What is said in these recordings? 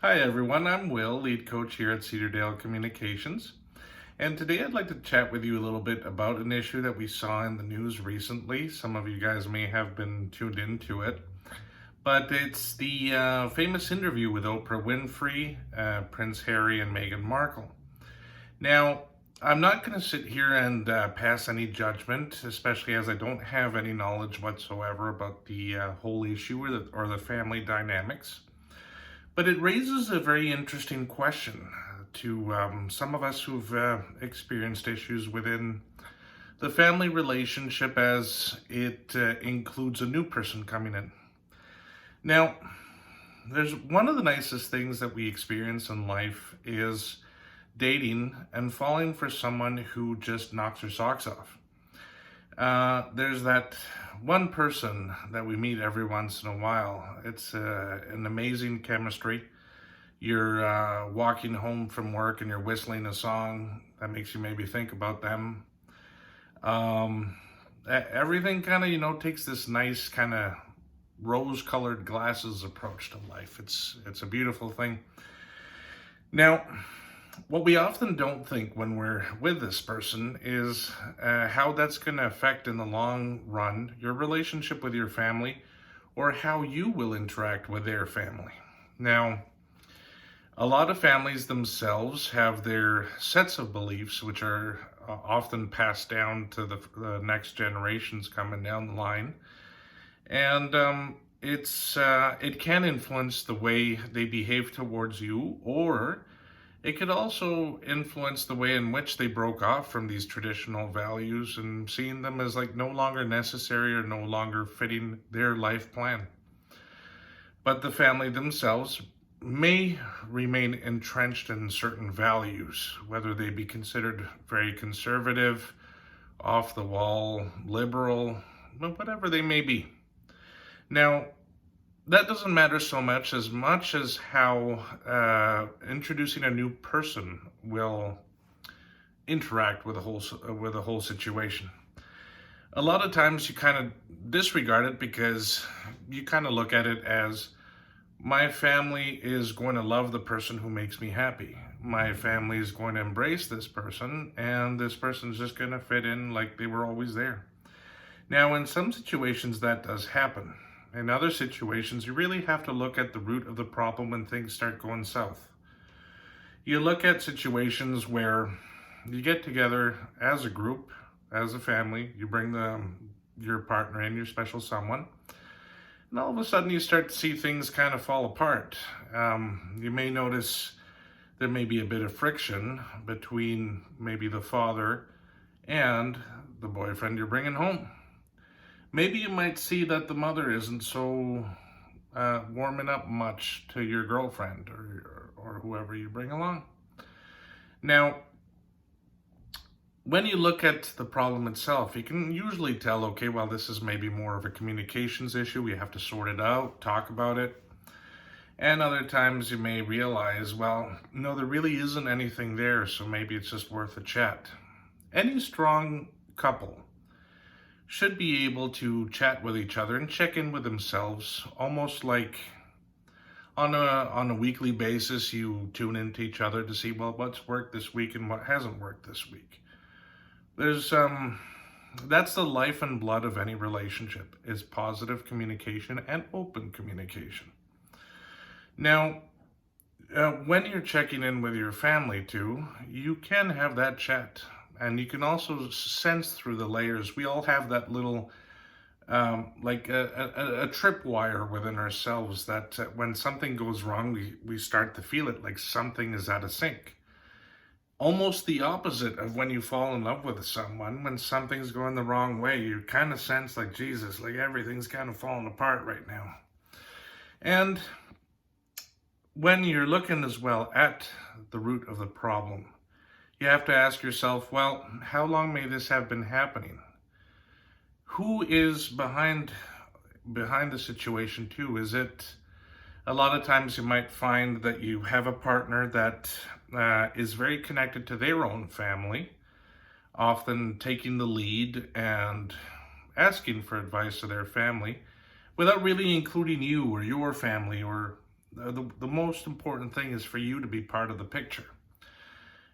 Hi everyone, I'm Will, lead coach here at Cedardale Communications. And today I'd like to chat with you a little bit about an issue that we saw in the news recently. Some of you guys may have been tuned into it, but it's the famous interview with Oprah Winfrey, Prince Harry, and Meghan Markle. Now, I'm not going to sit here and pass any judgment, especially as I don't have any knowledge whatsoever about the whole issue or the family dynamics. But it raises a very interesting question to some of us who've experienced issues within the family relationship as it includes a new person coming in. Now, there's one of the nicest things that we experience in life is dating and falling for someone who just knocks your socks off. There's that one person that we meet every once in a while. It's an amazing chemistry. You're walking home from work and you're whistling a song that makes you maybe think about them. Everything kind of, takes this nice kind of rose-colored glasses approach to life. It's a beautiful thing. Now, what we often don't think when we're with this person is how that's going to affect in the long run your relationship with your family or how you will interact with their family. Now, a lot of families themselves have their sets of beliefs which are often passed down to the next generations coming down the line. And it can influence the way they behave towards you, or it could also influence the way in which they broke off from these traditional values and seeing them as like no longer necessary or no longer fitting their life plan. But the family themselves may remain entrenched in certain values, whether they be considered very conservative, off the wall, liberal, whatever they may be. Now, that doesn't matter so much as how introducing a new person will interact with the whole situation. A lot of times you kind of disregard it because you kind of look at it as my family is going to love the person who makes me happy. My family is going to embrace this person, and this person's just going to fit in like they were always there. Now, in some situations that does happen. In other situations, you really have to look at the root of the problem when things start going south. You look at situations where you get together as a group, as a family, you bring your partner in, your special someone, and all of a sudden you start to see things kind of fall apart. You may notice there may be a bit of friction between maybe the father and the boyfriend you're bringing home. Maybe you might see that the mother isn't so warming up much to your girlfriend or whoever you bring along. Now, when you look at the problem itself, you can usually tell, okay, well, this is maybe more of a communications issue. We have to sort it out, talk about it. And other times you may realize, well, no, there really isn't anything there, so maybe it's just worth a chat. Any strong couple should be able to chat with each other and check in with themselves, almost like on a weekly basis. You tune into each other to see, well, what's worked this week and what hasn't worked this week. There's that's the life and blood of any relationship, is positive communication and open communication. Now, when you're checking in with your family too, you can have that chat. And you can also sense through the layers. We all have that little, like a tripwire within ourselves that when something goes wrong, we start to feel it like something is out of sync. Almost the opposite of when you fall in love with someone. When something's going the wrong way, you kind of sense like, Jesus, like everything's kind of falling apart right now. And when you're looking as well at the root of the problem, you have to ask yourself, well, how long may this have been happening? Who is behind the situation too? Is it, a lot of times you might find that you have a partner that is very connected to their own family, often taking the lead and asking for advice to their family without really including you or your family or The most important thing is for you to be part of the picture.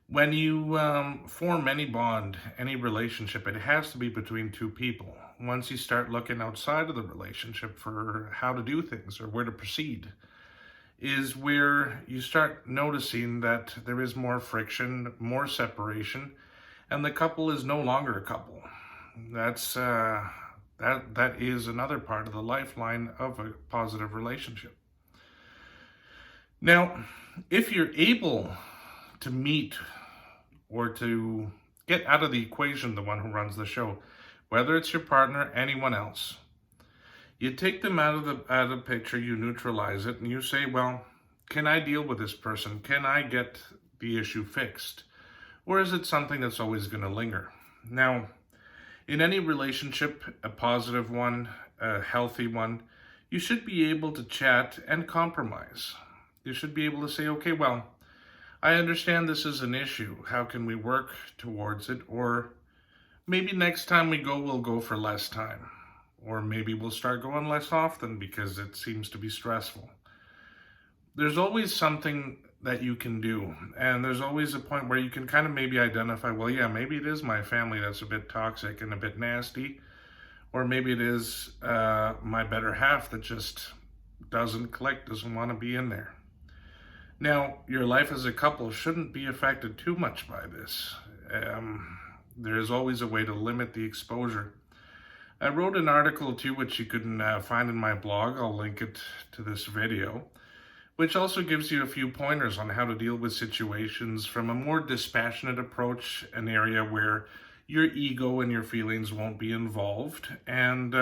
When you form any bond, any relationship, it has to be between two people. Once you start looking outside of the relationship for how to do things or where to proceed, is where you start noticing that there is more friction, more separation, and the couple is no longer a couple. That's that is another part of the lifeline of a positive relationship. Now, if you're able to meet or to get out of the equation the one who runs the show, whether it's your partner, anyone else, you take them out of the picture, you neutralize it, and you say, well, can I deal with this person? Can I get the issue fixed? Or is it something that's always going to linger? Now, in any relationship, a positive one, a healthy one, you should be able to chat and compromise. You should be able to say, okay, well, I understand this is an issue. How can we work towards it? Or maybe next time we go, we'll go for less time. Or maybe we'll start going less often because it seems to be stressful. There's always something that you can do. And there's always a point where you can kind of maybe identify, well, yeah, maybe it is my family that's a bit toxic and a bit nasty. Or maybe it is my better half that just doesn't click, doesn't want to be in there. Now, your life as a couple shouldn't be affected too much by this. There is always a way to limit the exposure. I wrote an article too, which you can find in my blog. I'll link it to this video, which also gives you a few pointers on how to deal with situations from a more dispassionate approach, an area where your ego and your feelings won't be involved, and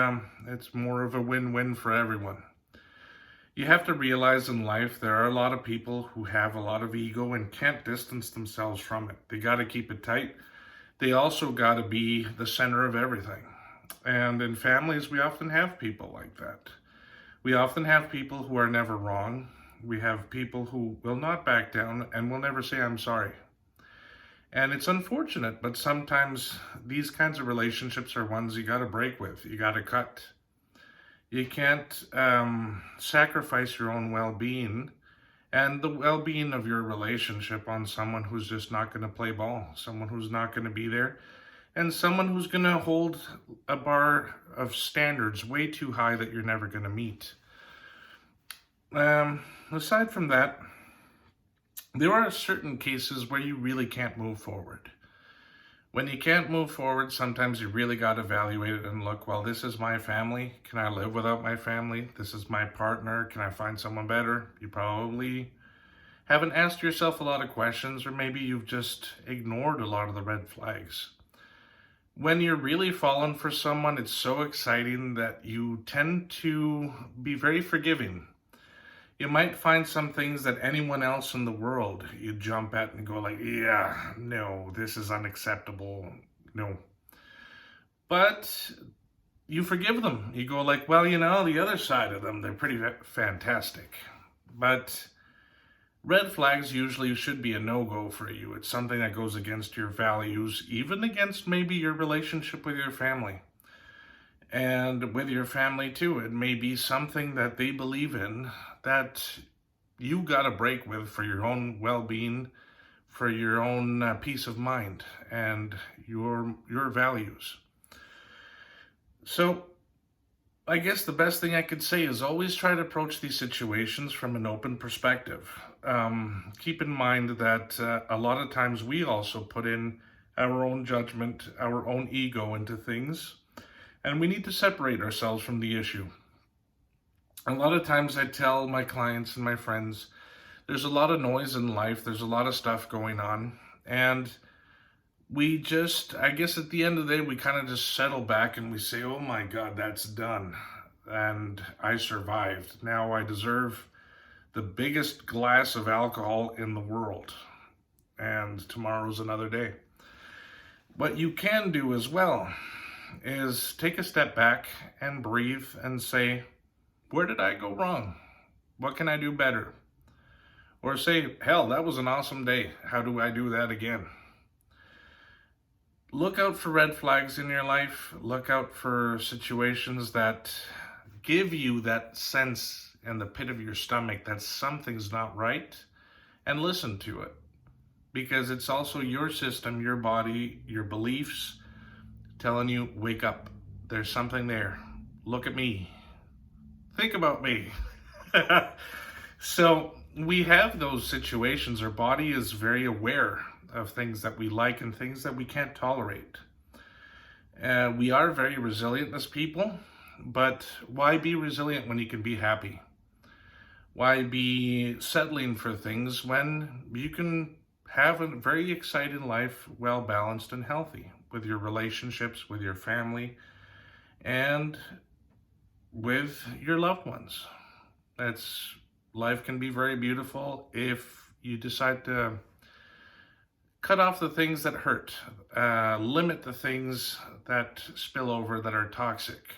it's more of a win-win for everyone. You have to realize in life there are a lot of people who have a lot of ego and can't distance themselves from it. They got to keep it tight. They also got to be the center of everything. And in families, we often have people like that. We often have people who are never wrong. We have people who will not back down and will never say, I'm sorry. And it's unfortunate, but sometimes these kinds of relationships are ones you got to break with. You got to cut. You can't sacrifice your own well-being and the well-being of your relationship on someone who's just not going to play ball, someone who's not going to be there, and someone who's going to hold a bar of standards way too high that you're never going to meet. Aside from that, there are certain cases where you really can't move forward. When you can't move forward, sometimes you really got to evaluate it and look, well, this is my family. Can I live without my family? This is my partner. Can I find someone better? You probably haven't asked yourself a lot of questions, or maybe you've just ignored a lot of the red flags. When you're really falling for someone, it's so exciting that you tend to be very forgiving. You might find some things that anyone else in the world you jump at and go like, yeah, no, this is unacceptable, no. But you forgive them. You go like, well, the other side of them, they're pretty fantastic. But red flags usually should be a no-go for you. It's something that goes against your values, even against maybe your relationship with your family. And with your family too, it may be something that they believe in that you got to break with for your own well-being, for your own peace of mind and your values. So I guess the best thing I could say is always try to approach these situations from an open perspective. Keep in mind that a lot of times we also put in our own judgment, our own ego into things, and we need to separate ourselves from the issue. A lot of times I tell my clients and my friends, there's a lot of noise in life, there's a lot of stuff going on, and we just, I guess at the end of the day, we kind of just settle back and we say, oh my God, that's done. And I survived. Now I deserve the biggest glass of alcohol in the world. And tomorrow's another day. What you can do as well is take a step back and breathe and say, where did I go wrong? What can I do better? Or say, hell, that was an awesome day. How do I do that again? Look out for red flags in your life. Look out for situations that give you that sense in the pit of your stomach that something's not right, and listen to it. Because it's also your system, your body, your beliefs telling you, wake up. There's something there. Look at me. Think about me. So we have those situations. Our body is very aware of things that we like and things that we can't tolerate. We are very resilient as people, but why be resilient when you can be happy? Why be settling for things when you can have a very exciting life, well balanced and healthy with your relationships, with your family, and with your loved ones? Life can be very beautiful if you decide to cut off the things that hurt, limit the things that spill over that are toxic.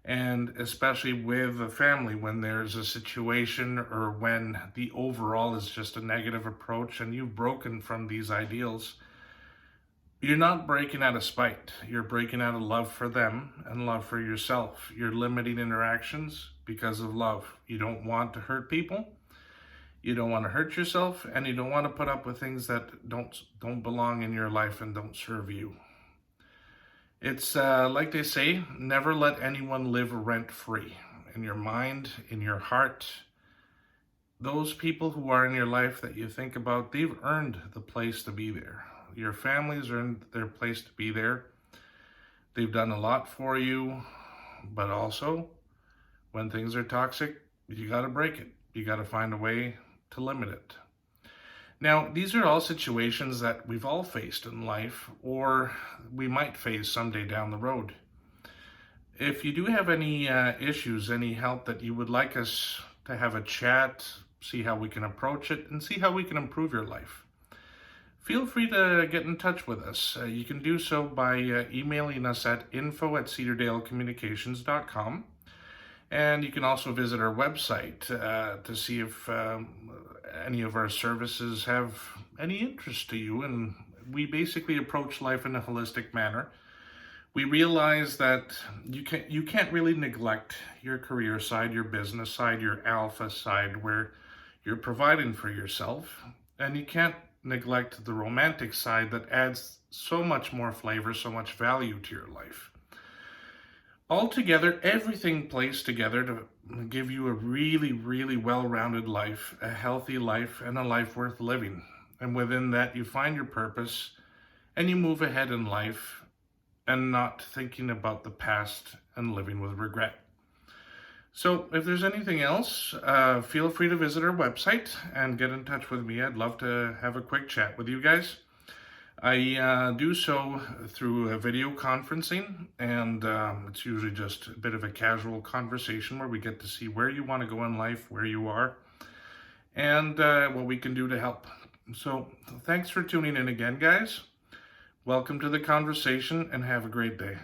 And especially with a family, when there's a situation or when the overall is just a negative approach and you've broken from these ideals, you're not breaking out of spite. You're breaking out of love for them and love for yourself. You're limiting interactions because of love. You don't want to hurt people. You don't want to hurt yourself, and you don't want to put up with things that don't belong in your life and don't serve you. It's like they say, never let anyone live rent-free. In your mind, in your heart, those people who are in your life that you think about, they've earned the place to be there. Your family's earned their place to be there. They've done a lot for you, but also, when things are toxic, you got to break it. You got to find a way to limit it. Now, these are all situations that we've all faced in life, or we might face someday down the road. If you do have any issues, any help that you would like us to have a chat, see how we can approach it, and see how we can improve your life, feel free to get in touch with us. You can do so by emailing us at info@cedardalecommunications.com. And you can also visit our website to see if any of our services have any interest to you. And we basically approach life in a holistic manner. We realize that you can't really neglect your career side, your business side, your alpha side, where you're providing for yourself. And you can't neglect the romantic side that adds so much more flavor, so much value to your life. Altogether, everything plays together to give you a really, really well-rounded life, a healthy life, and a life worth living. And within that, you find your purpose, and you move ahead in life, and not thinking about the past and living with regret. So if there's anything else, feel free to visit our website and get in touch with me. I'd love to have a quick chat with you guys. I do so through a video conferencing, and it's usually just a bit of a casual conversation where we get to see where you want to go in life, where you are, and what we can do to help. So thanks for tuning in again, guys. Welcome to the conversation, and have a great day.